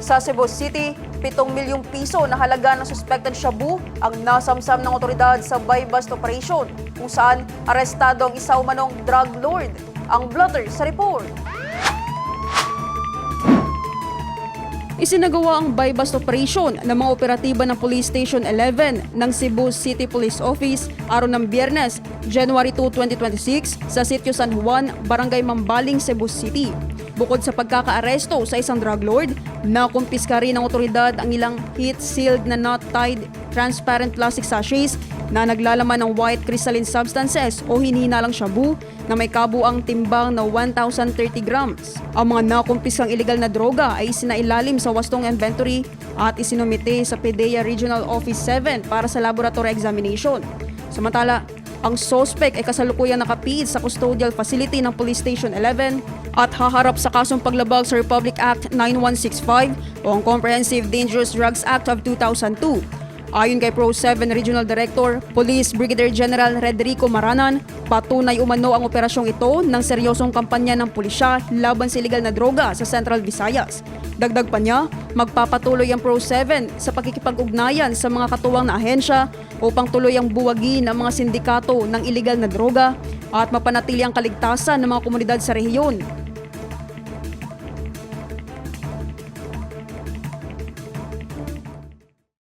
Sa Cebu City, 7 milyong piso na halaga ng suspected shabu ang nasamsam ng otoridad sa buy-bust operation kung saan arestado ang isa umanong drug lord. Ang blotter sa report. Isinagawa ang buy-bust operation ng mga operatiba ng Police Station 11 ng Cebu City Police Office araw ng Biyernes, January 2, 2026 sa Sitio San Juan, Barangay Mambaling, Cebu City. Bukod sa pagkakaaresto sa isang drug lord, nakumpiska rin ng otoridad ang ilang heat-sealed na not-tied transparent plastic sachets na naglalaman ng white crystalline substances o hinihinalang shabu na may kabuang timbang na 1,030 grams. Ang mga nakumpiskang illegal na droga ay isinailalim sa wastong inventory at isinumite sa PDEA Regional Office 7 para sa laboratory examination. Samantala, ang suspect ay kasalukuyang nakapiid sa custodial facility ng Police Station 11 at haharap sa kasong paglabag sa Republic Act 9165 o ang Comprehensive Dangerous Drugs Act of 2002. Ayon kay Pro 7 Regional Director, Police Brigadier General Redrico Maranan, patunay umano ang operasyong ito ng seryosong kampanya ng pulisya laban sa iligal na droga sa Central Visayas. Dagdag pa niya, magpapatuloy ang Pro 7 sa pakikipag-ugnayan sa mga katuwang na ahensya upang tuloy ang buwagi ng mga sindikato ng iligal na droga at mapanatili ang kaligtasan ng mga komunidad sa rehiyon.